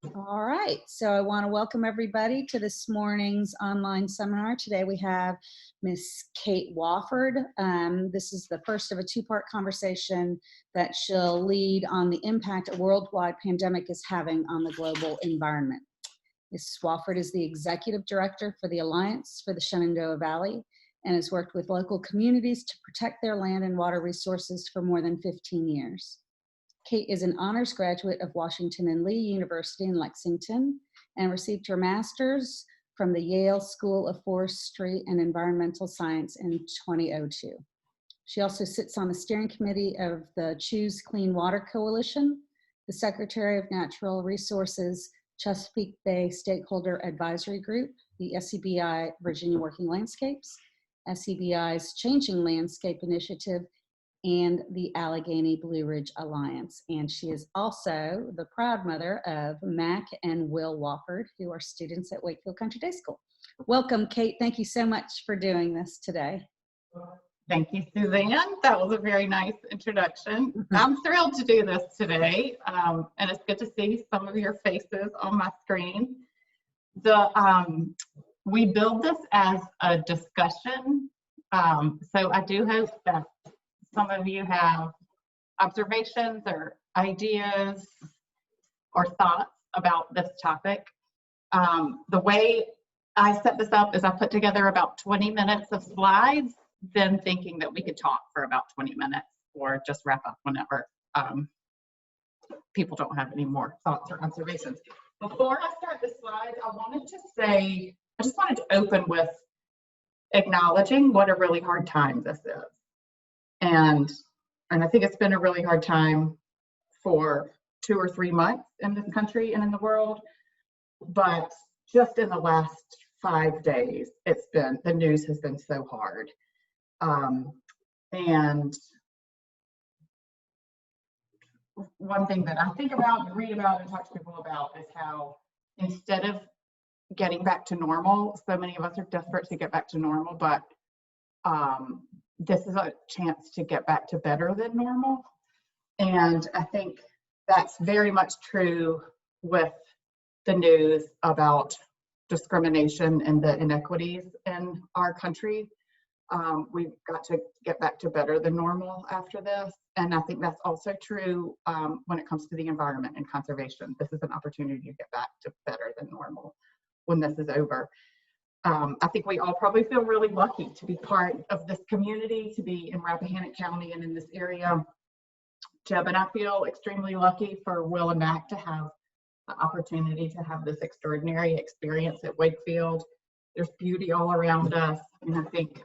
All right, so I want to welcome everybody to this morning's online seminar. Today we have Miss Kate Wofford. This is the first of a two-part conversation that she'll lead on the impact a worldwide pandemic is having on the global environment. Ms. Wofford is the Executive Director for the Alliance for the Shenandoah Valley and has worked with local communities to protect their land and water resources for more than 15 years. Kate is an honors graduate of Washington and Lee University in Lexington and received her master's from the Yale School of Forestry and Environmental Science in 2002. She also sits on the steering committee of the Choose Clean Water Coalition, the Secretary of Natural Resources Chesapeake Bay Stakeholder Advisory Group, the SCBI Virginia Working Landscapes, SCBI's Changing Landscape Initiative, and the Allegheny Blue Ridge Alliance. And she is also the proud mother of Mac and Will Wofford, who are students at Wakefield Country Day School. Welcome, Kate. Thank you so much for doing this today. Thank you, Suzanne. That was a very nice introduction. I'm thrilled to do this today, and it's good to see some of your faces on my screen. We build this as a discussion, so I do hope that some of you have observations or ideas or thoughts about this topic. The way I set this up is I put together about 20 minutes of slides, then thinking that we could talk for about 20 minutes or just wrap up whenever people don't have any more thoughts or observations. Before I start the slides, I just wanted to open with acknowledging what a really hard time this is. And I think it's been a really hard time for 2 or 3 months in this country and in the world. But just in the last 5 days, the news has been so hard. And one thing that I think about and read about and talk to people about is how instead of getting back to normal, so many of us are desperate to get back to normal, but this is a chance to get back to better than normal. And I think that's very much true with the news about discrimination and the inequities in our country. We've got to get back to better than normal after this. And I think that's also true when it comes to the environment and conservation. This is an opportunity to get back to better than normal when this is over. I think we all probably feel really lucky to be part of this community, to be in Rappahannock County and in this area. Jeb and I feel extremely lucky for Will and Mac to have the opportunity to have this extraordinary experience at Wakefield. There's beauty all around us, and I think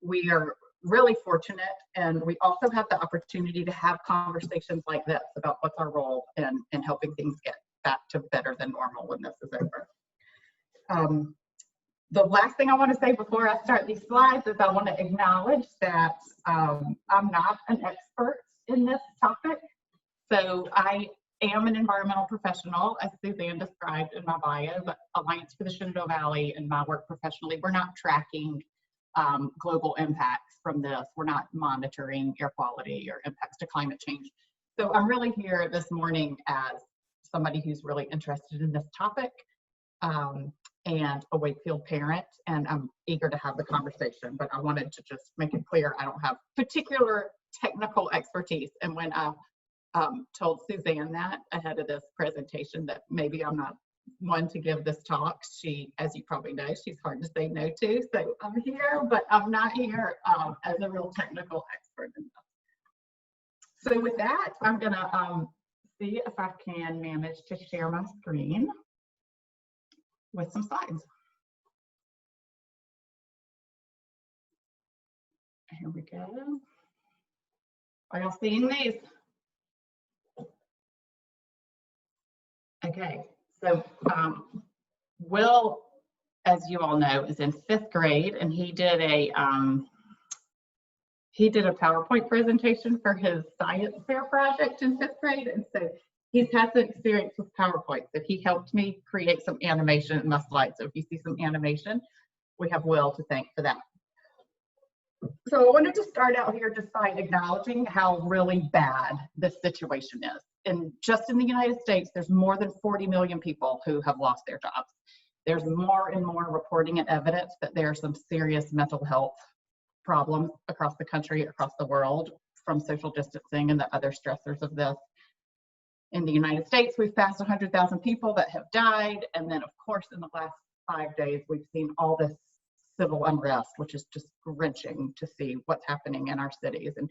we are really fortunate, and we also have the opportunity to have conversations like this about what's our role in helping things get back to better than normal when this is over. The last thing I want to say before I start these slides is I want to acknowledge that I'm not an expert in this topic. So I am an environmental professional, as Suzanne described in my bio, but Alliance for the Shenandoah Valley and my work professionally, we're not tracking global impacts from this. We're not monitoring air quality or impacts to climate change. So I'm really here this morning as somebody who's really interested in this topic. And a Wakefield parent, and I'm eager to have the conversation, but I wanted to just make it clear I don't have particular technical expertise. And when I told Suzanne that ahead of this presentation that maybe I'm not one to give this talk, she, as you probably know, she's hard to say no to. So I'm here, but I'm not here as a real technical expert in this. So with that, I'm gonna see if I can manage to share my screen with some slides. Here we go. Are y'all seeing these? Okay, so Will, as you all know, is in 5th grade, and he did a PowerPoint presentation for his science fair project in 5th grade, and so he's had some experience with PowerPoint. So he helped me create some animation in my slides. So if you see some animation, we have Will to thank for that. So I wanted to start out here just by acknowledging how really bad this situation is. just in the United States, there's more than 40 million people who have lost their jobs. There's more and more reporting and evidence that there are some serious mental health problems across the country, across the world, from social distancing and the other stressors of this. In the United States, we've passed 100,000 people that have died. And then, of course, in the last 5 days, we've seen all this civil unrest, which is just wrenching to see what's happening in our cities. And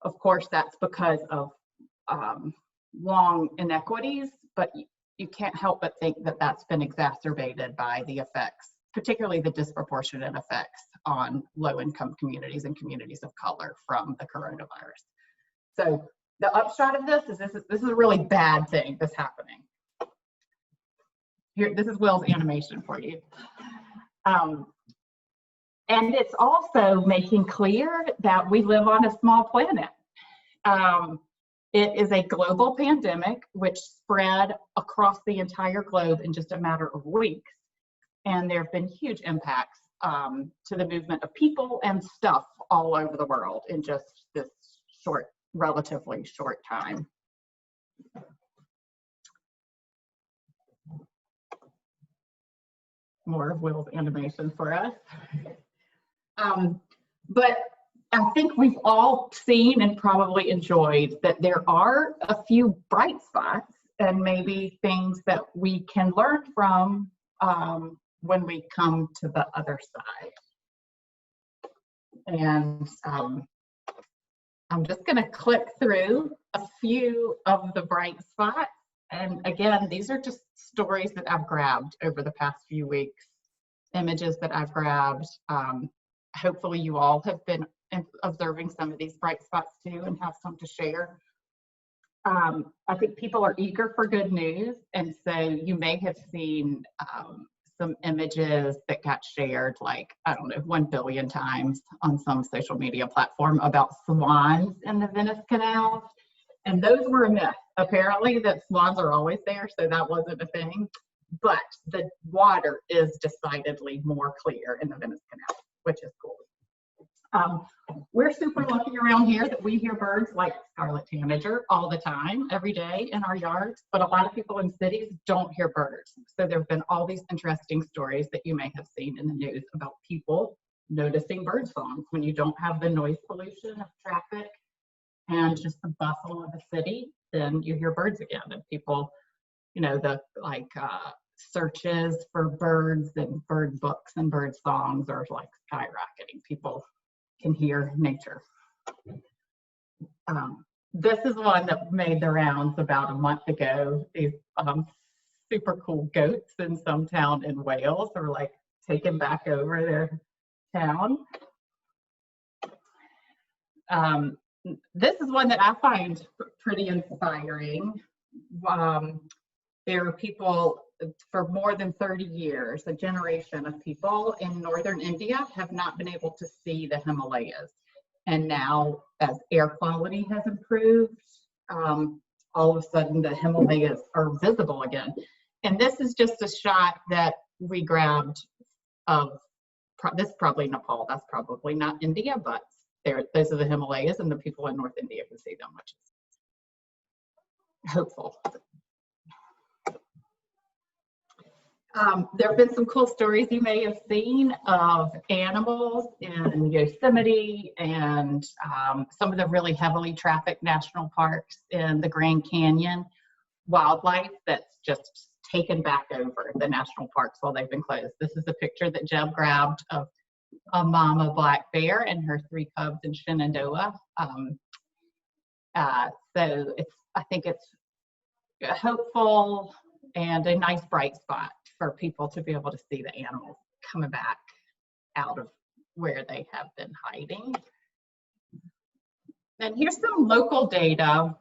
of course, that's because of long inequities, but you can't help but think that that's been exacerbated by the effects, particularly the disproportionate effects on low-income communities and communities of color from the coronavirus. So the upshot of this is a really bad thing that's happening. Here, this is Will's animation for you. And it's also making clear that we live on a small planet. It is a global pandemic which spread across the entire globe in just a matter of weeks. And there have been huge impacts to the movement of people and stuff all over the world in just this relatively short time. More of Will's animation for us. But I think we've all seen and probably enjoyed that there are a few bright spots and maybe things that we can learn from when we come to the other side. And I'm just going to click through a few of the bright spots. And again, these are just stories that I've grabbed over the past few weeks, images that I've grabbed. Hopefully you all have been observing some of these bright spots too and have some to share. I think people are eager for good news, and so you may have seen some images that got shared, like, I don't know, 1 billion times on some social media platform about swans in the Venice canals. And those were a myth. Apparently that swans are always there, so that wasn't a thing. But the water is decidedly more clear in the Venice canal, which is cool. We're super lucky around here that we hear birds like scarlet tanager all the time, every day in our yards, but a lot of people in cities don't hear birds. So there have been all these interesting stories that you may have seen in the news about people noticing bird songs when you don't have the noise pollution of traffic and just the bustle of the city. Then you hear birds again, and people, you know, the searches for birds and bird books and bird songs are like skyrocketing. People can hear nature. This is one that made the rounds about a month ago. These super cool goats in some town in Wales are like taken back over their town. This is one that I find pretty inspiring. There are people for more than 30 years, a generation of people in northern India have not been able to see the Himalayas. And now, as air quality has improved, all of a sudden the Himalayas are visible again. And this is just a shot that we grabbed of, this is probably Nepal, that's probably not India, but those are the Himalayas, and the people in North India can see them, which is hopeful. There have been some cool stories you may have seen of animals in Yosemite and some of the really heavily trafficked national parks in the Grand Canyon. Wildlife that's just taken back over the national parks while they've been closed. This is a picture that Jeb grabbed of a mama black bear and her 3 cubs in Shenandoah. So I think it's hopeful and a nice bright spot for people to be able to see the animals coming back out of where they have been hiding. And here's some local data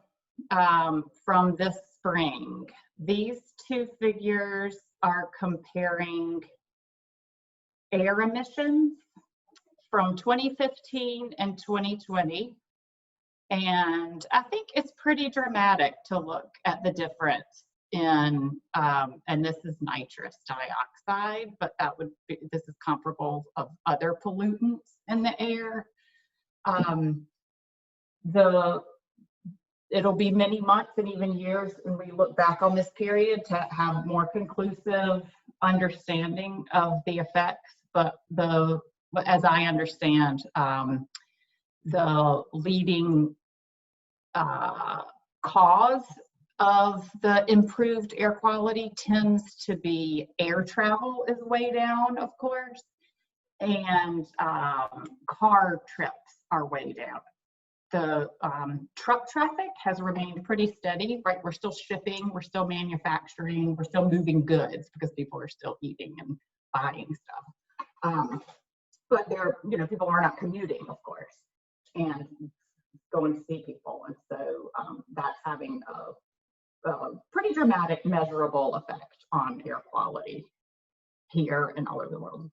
from this spring. These 2 figures are comparing air emissions from 2015 and 2020. And I think it's pretty dramatic to look at the difference in, and this is nitrous dioxide, but that would be, this is comparable of other pollutants in the air. The it'll be many months and even years when we look back on this period to have more conclusive understanding of the effects. But as I understand, the leading cause of the improved air quality tends to be air travel is way down, of course, and car trips are way down. The truck traffic has remained pretty steady, right? We're still shipping, we're still manufacturing, we're still moving goods because people are still eating and buying stuff. But people are not commuting, of course, and going to see people. And so that's having a pretty dramatic, measurable effect on air quality here and all over the world.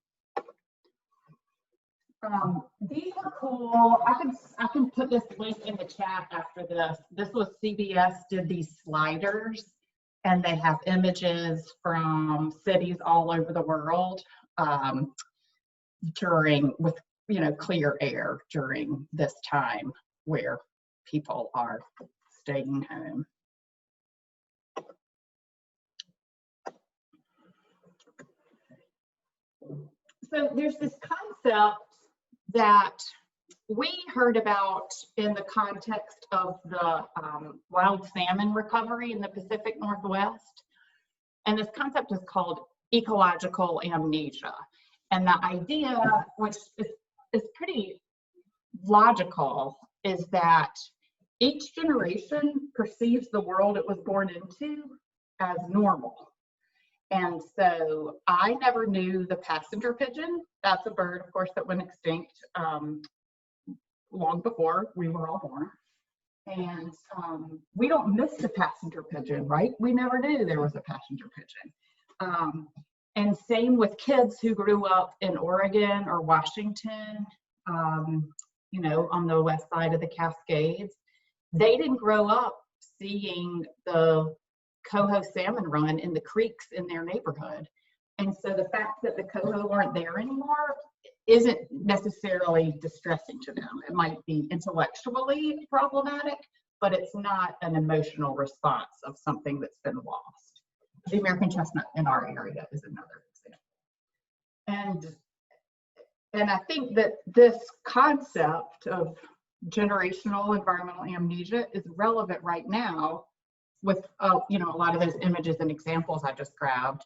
These are cool. I can put this link in the chat after this. This was CBS did these sliders, and they have images from cities all over the world with clear air during this time where people are staying home. So there's this concept that we heard about in the context of the wild salmon recovery in the Pacific Northwest. And this concept is called ecological amnesia. And the idea, which is pretty logical, is that each generation perceives the world it was born into as normal. And so I never knew the passenger pigeon. That's a bird, of course, that went extinct long before we were all born. And we don't miss the passenger pigeon, right? We never knew there was a passenger pigeon. And same with kids who grew up in Oregon or Washington, on the west side of the Cascades. They didn't grow up seeing the coho salmon run in the creeks in their neighborhood. And so the fact that the coho aren't there anymore isn't necessarily distressing to them. It might be intellectually problematic, but it's not an emotional response of something that's been lost. The American chestnut in our area is another example. And I think that this concept of generational environmental amnesia is relevant right now with a lot of those images and examples I just grabbed,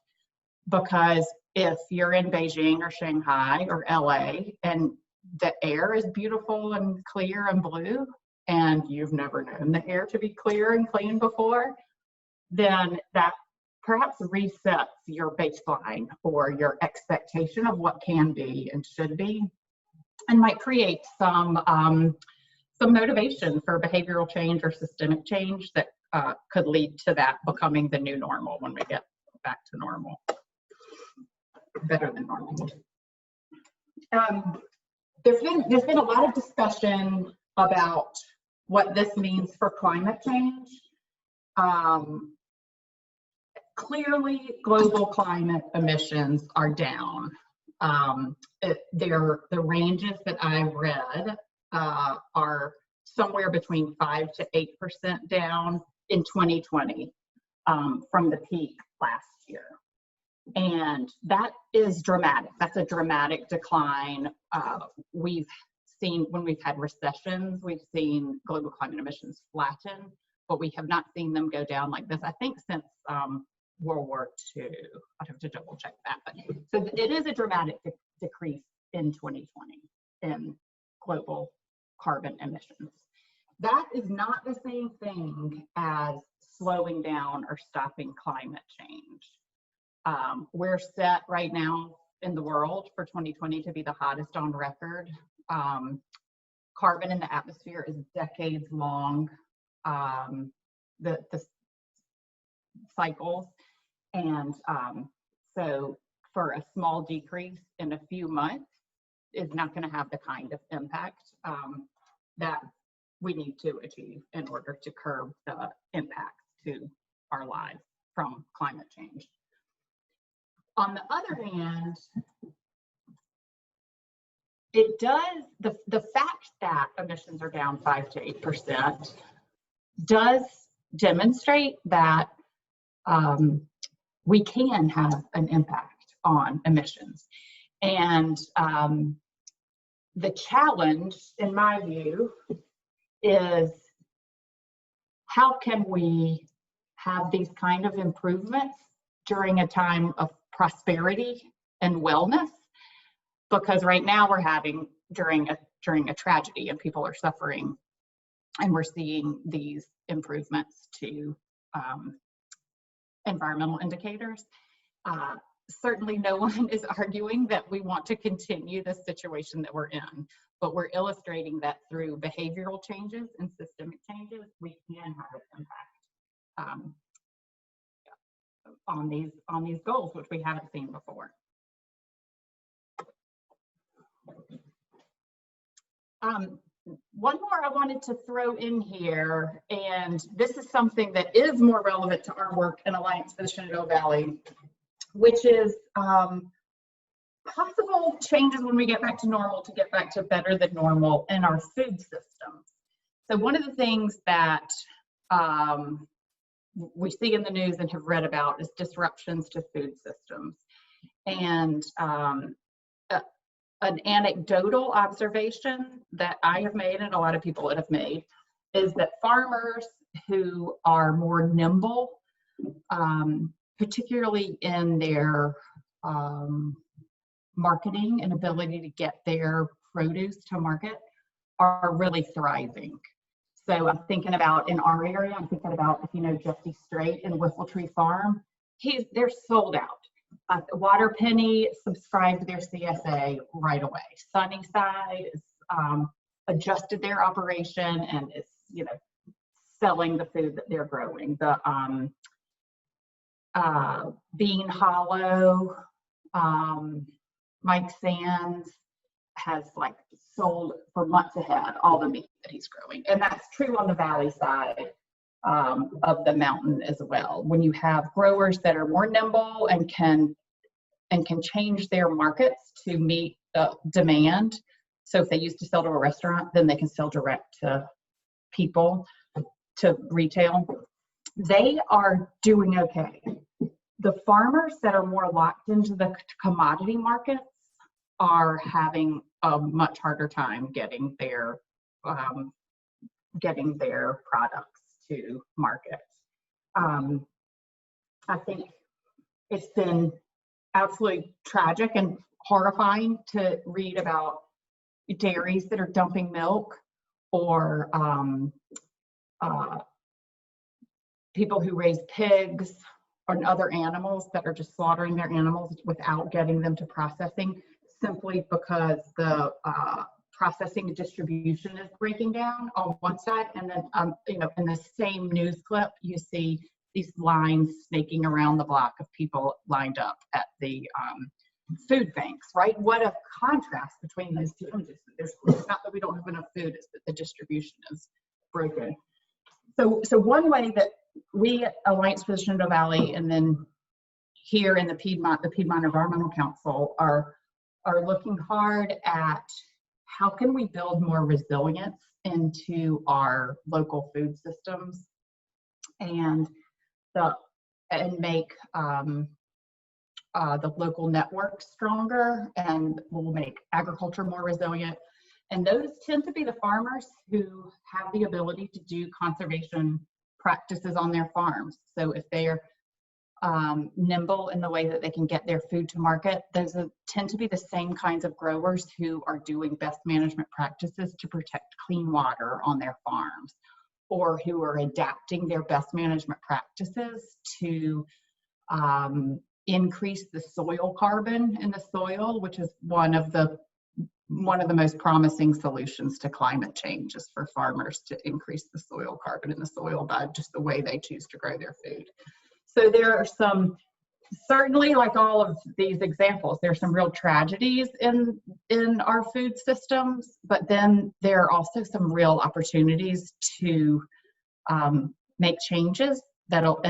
because if you're in Beijing or Shanghai or LA and the air is beautiful and clear and blue, and you've never known the air to be clear and clean before, then that perhaps resets your baseline or your expectation of what can be and should be, and might create some motivation for behavioral change or systemic change that could lead to that becoming the new normal when we get back to normal, better than normal. There's been a lot of discussion about what this means for climate change. Clearly, global climate emissions are down. The ranges that I read are somewhere between 5 to 8% down in 2020 from the peak last year. And that is dramatic. That's a dramatic decline. We've seen, when we've had recessions, we've seen global climate emissions flatten, but we have not seen them go down like this, I think, since World War II. I'd have to double check that. But so it is a dramatic decrease in 2020 in global carbon emissions. That is not the same thing as slowing down or stopping climate change. We're set right now in the world for 2020 to be the hottest on record. Carbon in the atmosphere is decades long, the cycles. And so for a small decrease in a few months is not going to have the kind of impact that we need to achieve in order to curb the impacts to our lives from climate change. On the other hand, it does, the fact that emissions are down 5 to 8% does demonstrate that we can have an impact on emissions. And the challenge, in my view, is how can we have these kind of improvements during a time of prosperity and wellness? Because right now we're having during a tragedy and people are suffering, and we're seeing these improvements to environmental indicators. Certainly no one is arguing that we want to continue the situation that we're in, but we're illustrating that through behavioral changes and systemic changes, we can have an impact on these goals, which we haven't seen before. One more I wanted to throw in here, and this is something that is more relevant to our work in Alliance for the Shenandoah Valley, which is possible changes when we get back to normal to get back to better than normal in our food systems. So one of the things that we see in the news and have read about is disruptions to food systems. And an anecdotal observation that I have made, and a lot of people have made, is that farmers who are more nimble, particularly in their marketing and ability to get their produce to market, are really thriving. So I'm thinking about in our area, I'm thinking about, if you know Jesse Strait in Whiffletree Farm, they're sold out. Waterpenny subscribed to their CSA right away. Sunnyside is adjusted their operation and is, selling the food that they're growing. The Bean Hollow, Mike Sands has sold for months ahead all the meat that he's growing, and that's true on the valley side of the mountain as well. When you have growers that are more nimble and can change their markets to meet demand. So if they used to sell to a restaurant, then they can sell direct to people, to retail. They are doing okay. The farmers that are more locked into the commodity markets are having a much harder time getting their products to market. I think it's been absolutely tragic and horrifying to read about dairies that are dumping milk, or people who raise pigs or other animals that are just slaughtering their animals without getting them to processing, simply because the processing and distribution is breaking down on one side. And then, in the same news clip, you see these lines snaking around the block of people lined up at the food banks, right? What a contrast between those two images. It's not that we don't have enough food, it's that the distribution is broken. So one way that we at Alliance for the Shenandoah Valley, and then here in the Piedmont Environmental Council, are looking hard at how can we build more resilience into our local food systems and make the local network stronger, and will make agriculture more resilient. And those tend to be the farmers who have the ability to do conservation practices on their farms. So if they're nimble in the way that they can get their food to market, those tend to be the same kinds of growers who are doing best management practices to protect clean water on their farms, or who are adapting their best management practices to increase the soil carbon in the soil, which is one of the most promising solutions to climate change, is for farmers to increase the soil carbon in the soil by just the way they choose to grow their food. So there are some, certainly, like all of these examples, there's some real tragedies in our food systems, but then there are also some real opportunities to make changes that'll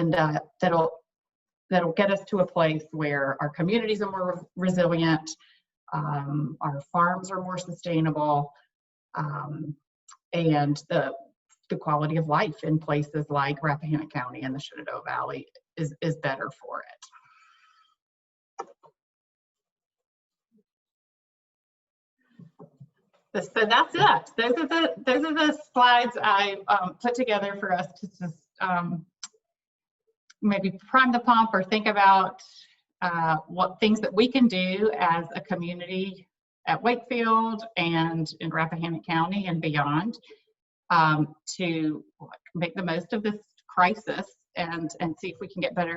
get us to a place where our communities are more resilient, our farms are more sustainable, and the the quality of life in places like Rappahannock County and the Shenandoah Valley is better for it. So that's it. Those are the slides I put together for us to just maybe prime the pump or think about what things that we can do as a community at Wakefield and in Rappahannock County and beyond to make the most of this crisis and see if we can get back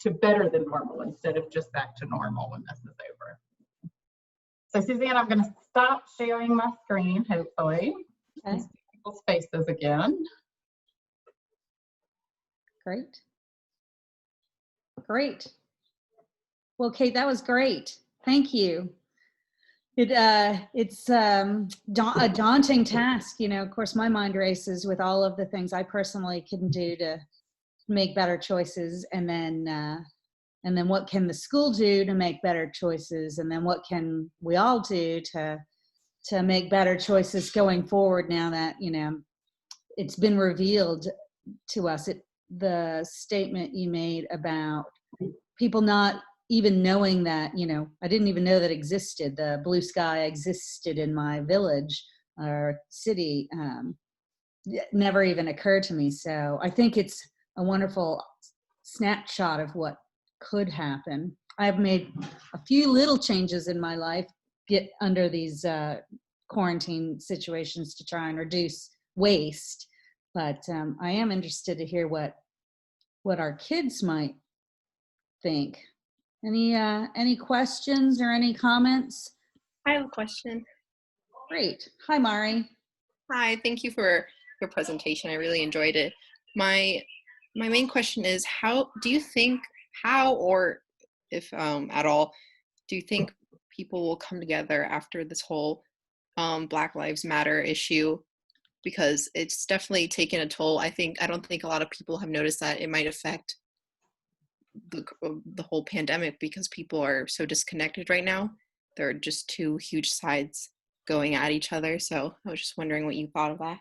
to better than normal instead of just back to normal when this is over. So Suzanne, I'm going to stop sharing my screen, hopefully, and see people's faces again. Great. Great. Well, Kate, that was great. Thank you. It's a daunting task. You know, of course, my mind races with all of the things I personally can do to make better choices, and then what can the school do to make better choices, and then what can we all do to make better choices going forward now that, you know, it's been revealed to us. The statement you made about people not even knowing that, you know, I didn't even know that existed. The blue sky existed in my village or city. Never even occurred to me. So I think it's a wonderful snapshot of what could happen. I've made a few little changes in my life, get under these quarantine situations to try and reduce waste. But I am interested to hear what our kids might think. Any questions or any comments? I have a question. Great. Hi, Mari. Hi, thank you for your presentation. I really enjoyed it. My main question is, how or if at all, do you think people will come together after this whole Black Lives Matter issue? Because it's definitely taken a toll. I don't think a lot of people have noticed that it might affect the whole pandemic because people are so disconnected right now. There are just two huge sides going at each other. So I was just wondering what you thought of that.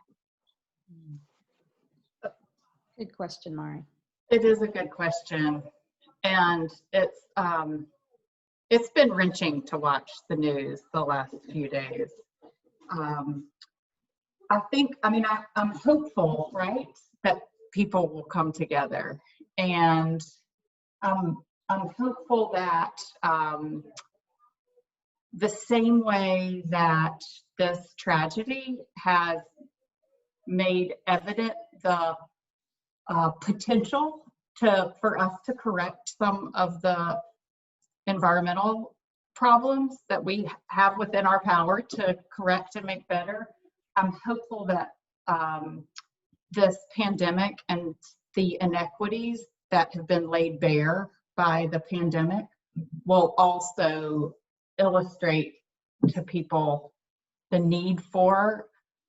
Good question, Mari. It is a good question, and it's been wrenching to watch the news the last few days. I'm hopeful, right, that people will come together, and I'm hopeful that the same way that this tragedy has made evident the potential for us to correct some of the environmental problems that we have within our power to correct and make better. I'm hopeful that this pandemic and the inequities that have been laid bare by the pandemic will also illustrate to people the need for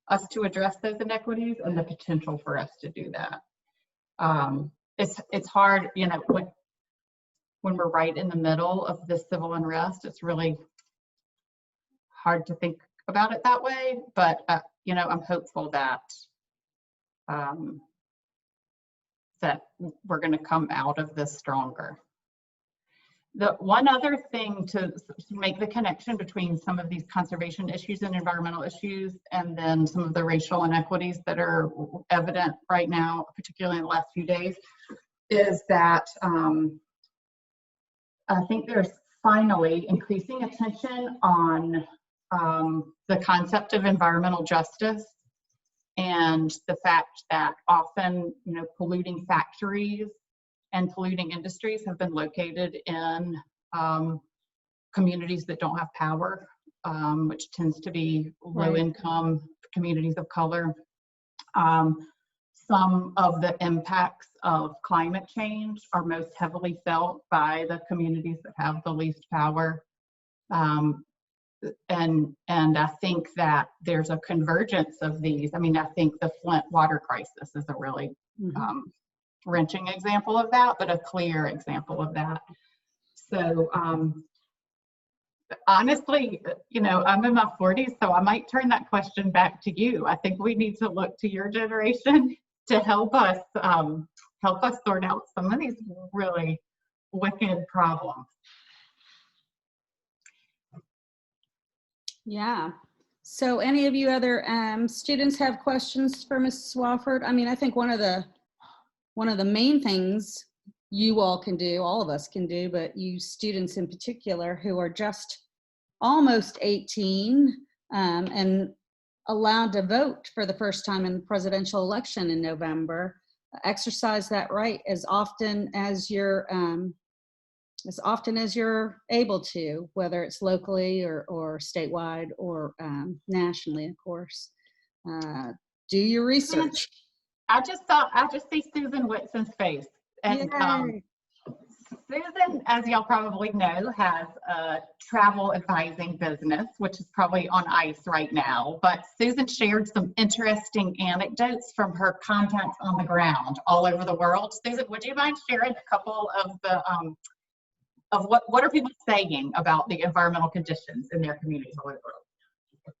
us to address those inequities and the potential for us to do that. It's hard, you know, when we're right in the middle of this civil unrest, it's really hard to think about it that way, but you know, I'm hopeful that that we're going to come out of this stronger. The one other thing to make the connection between some of these conservation issues and environmental issues and then some of the racial inequities that are evident right now, particularly in the last few days, is that I think there's finally increasing attention on the concept of environmental justice and the fact that often, you know, polluting factories and polluting industries have been located in communities that don't have power, which tends to be low-income communities of color. Some of the impacts of climate change are most heavily felt by the communities that have the least power. And I think that there's a convergence of these. I mean, I think the Flint water crisis is a really wrenching example of that, but a clear example of that. So honestly, I'm in my 40s, so I might turn that question back to you. I think we need to look to your generation to help us sort out some of these really wicked problems. Yeah. So any of you other students have questions for Mrs. Wofford? I mean, I think one of the main things you all can do, all of us can do, but you students in particular who are just almost 18 and allowed to vote for the first time in the presidential election in November, exercise that right as often as you're able to, whether it's locally or statewide or nationally, of course. Do your research. I just see Susan Whitson's face. And Susan, as y'all probably know, has a travel advising business, which is probably on ice right now. But Susan shared some interesting anecdotes from her contacts on the ground all over the world. Susan, would you mind sharing a couple of the of what are people saying about the environmental conditions in their communities all over the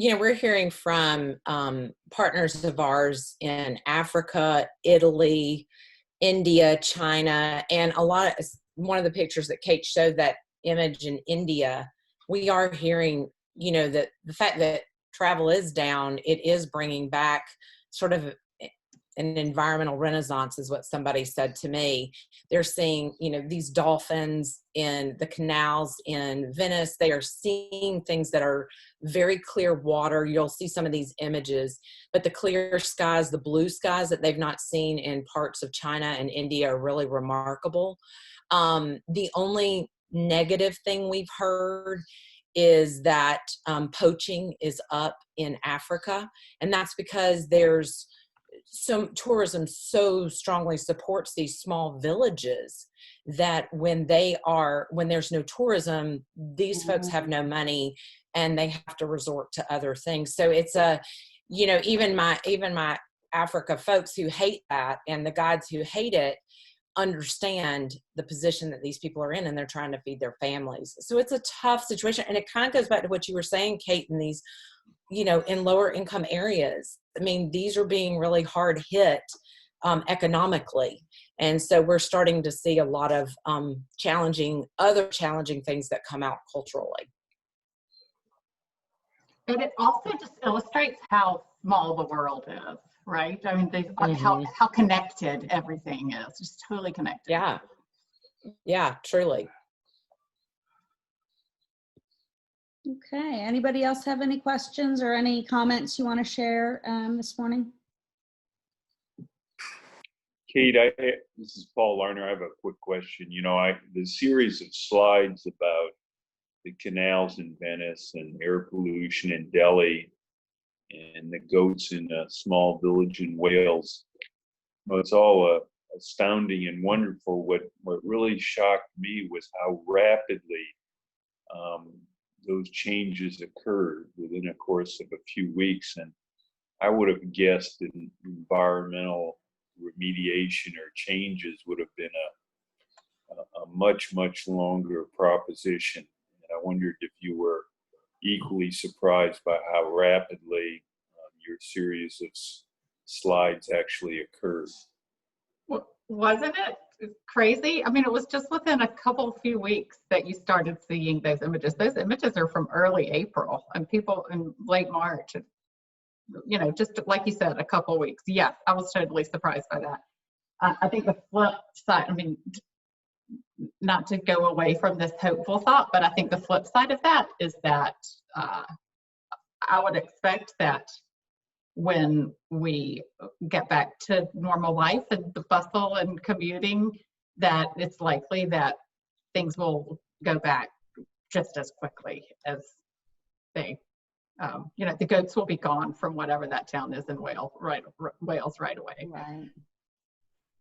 world? We're hearing from partners of ours in Africa, Italy, India, China, and one of the pictures that Kate showed, that image in India, we are hearing, that the fact that travel is down, it is bringing back sort of an environmental renaissance, is what somebody said to me. They're seeing, these dolphins in the canals in Venice. They are seeing things that are very clear water. You'll see some of these images, but the clear skies, the blue skies that they've not seen in parts of China and India are really remarkable. The only negative thing we've heard is that poaching is up in Africa, and that's because there's some tourism so strongly supports these small villages that when there's no tourism, these folks have no money and they have to resort to other things. So it's even my Africa folks who hate that, and the guides who hate it, understand the position that these people are in, and they're trying to feed their families. So it's a tough situation. And it kind of goes back to what you were saying, Kate, in these, in lower income areas. I mean, these are being really hard hit economically. And so we're starting to see a lot of challenging things that come out culturally. And it also just illustrates how small the world is, right? I mean, how connected everything is, just totally connected. Yeah, truly. Okay, anybody else have any questions or any comments you want to share this morning? Kate, this is Paul Larner. I have a quick question. The series of slides about the canals in Venice and air pollution in Delhi and the goats in a small village in Wales. It's all astounding and wonderful. What really shocked me was how rapidly those changes occurred within a course of a few weeks. And I would have guessed that environmental remediation or changes would have been a much, much longer proposition. And I wondered if you were equally surprised by how rapidly your series of slides actually occurred. Wasn't it crazy? I mean, it was just within a few weeks that you started seeing those images. Those images are from early April, and people in late March, just like you said, a couple weeks. Yes, I was totally surprised by that. I think the flip side, not to go away from this hopeful thought, but I think the flip side of that is that I would expect that when we get back to normal life and the bustle and commuting, that it's likely that things will go back just as quickly as they, the goats will be gone from whatever that town is in Wales right away. Right.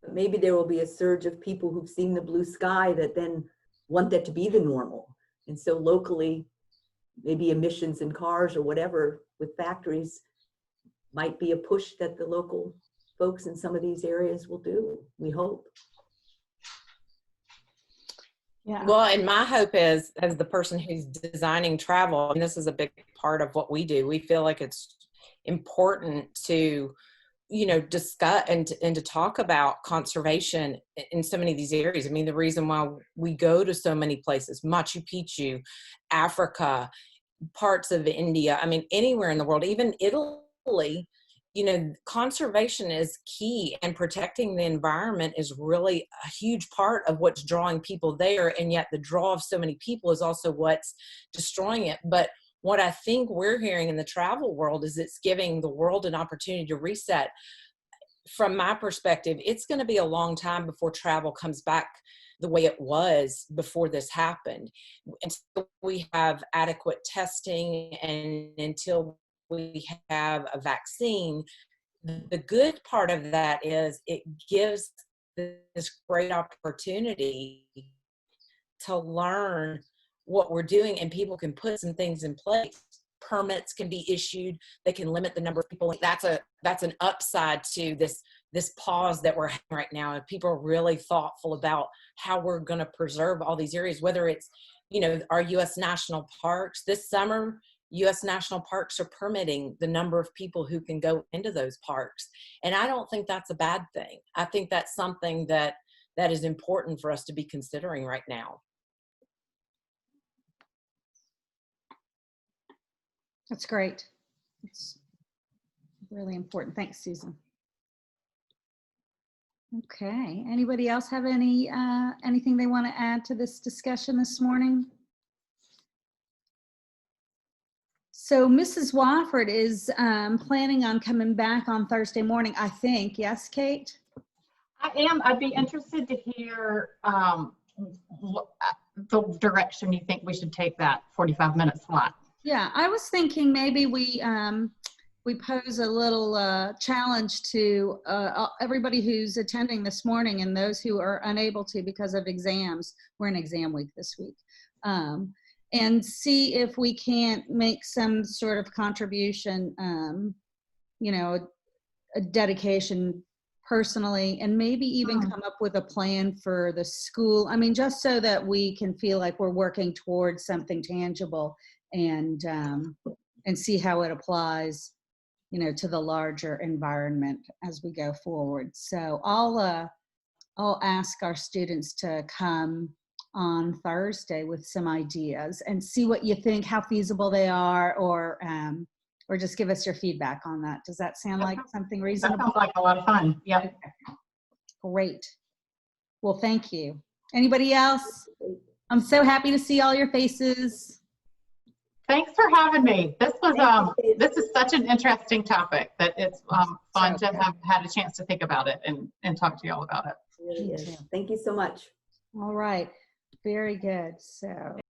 But maybe there will be a surge of people who've seen the blue sky that then want that to be the normal. And so locally, maybe emissions in cars or whatever with factories might be a push that the local folks in some of these areas will do, we hope. Yeah. Well, and my hope is, as the person who's designing travel, and this is a big part of what we do, we feel like it's important to, discuss and to talk about conservation in so many of these areas. I mean, the reason why we go to so many places, Machu Picchu, Africa, parts of India, I mean, anywhere in the world, even Italy, conservation is key, and protecting the environment is really a huge part of what's drawing people there. And yet the draw of so many people is also what's destroying it. But what I think we're hearing in the travel world is it's giving the world an opportunity to reset. From my perspective, it's going to be a long time before travel comes back the way it was before this happened. Until we have adequate testing and until we have a vaccine, the good part of that is it gives this great opportunity to learn what we're doing, and people can put some things in place. Permits can be issued. They can limit the number of people. That's an upside to this pause that we're having right now. And people are really thoughtful about how we're going to preserve all these areas, whether it's, our U.S. national parks. This summer, U.S. national parks are permitting the number of people who can go into those parks. And I don't think that's a bad thing. I think that's something that is important for us to be considering right now. That's great. It's really important. Thanks, Susan. Okay. Anybody else have anything they want to add to this discussion this morning? So Mrs. Wofford is planning on coming back on Thursday morning, I think. Yes, Kate? I am. I'd be interested to hear the direction you think we should take that 45-minute slot. Yeah, I was thinking maybe we pose a little challenge to everybody who's attending this morning and those who are unable to because of exams. We're in exam week this week. And see if we can't make some sort of contribution, a dedication personally, and maybe even come up with a plan for the school. I mean, just so that we can feel like we're working towards something tangible, and see how it applies, to the larger environment as we go forward. So I'll ask our students to come on Thursday with some ideas and see what you think, how feasible they are, or just give us your feedback on that. Does that sound like something reasonable? That sounds like a lot of fun. Yeah. Okay. Great. Well, thank you. Anybody else? I'm so happy to see all your faces. Thanks for having me. This was this is such an interesting topic that it's fun to have had a chance to think about it and talk to you all about it. It really is. Thank you so much. All right. Very good. So.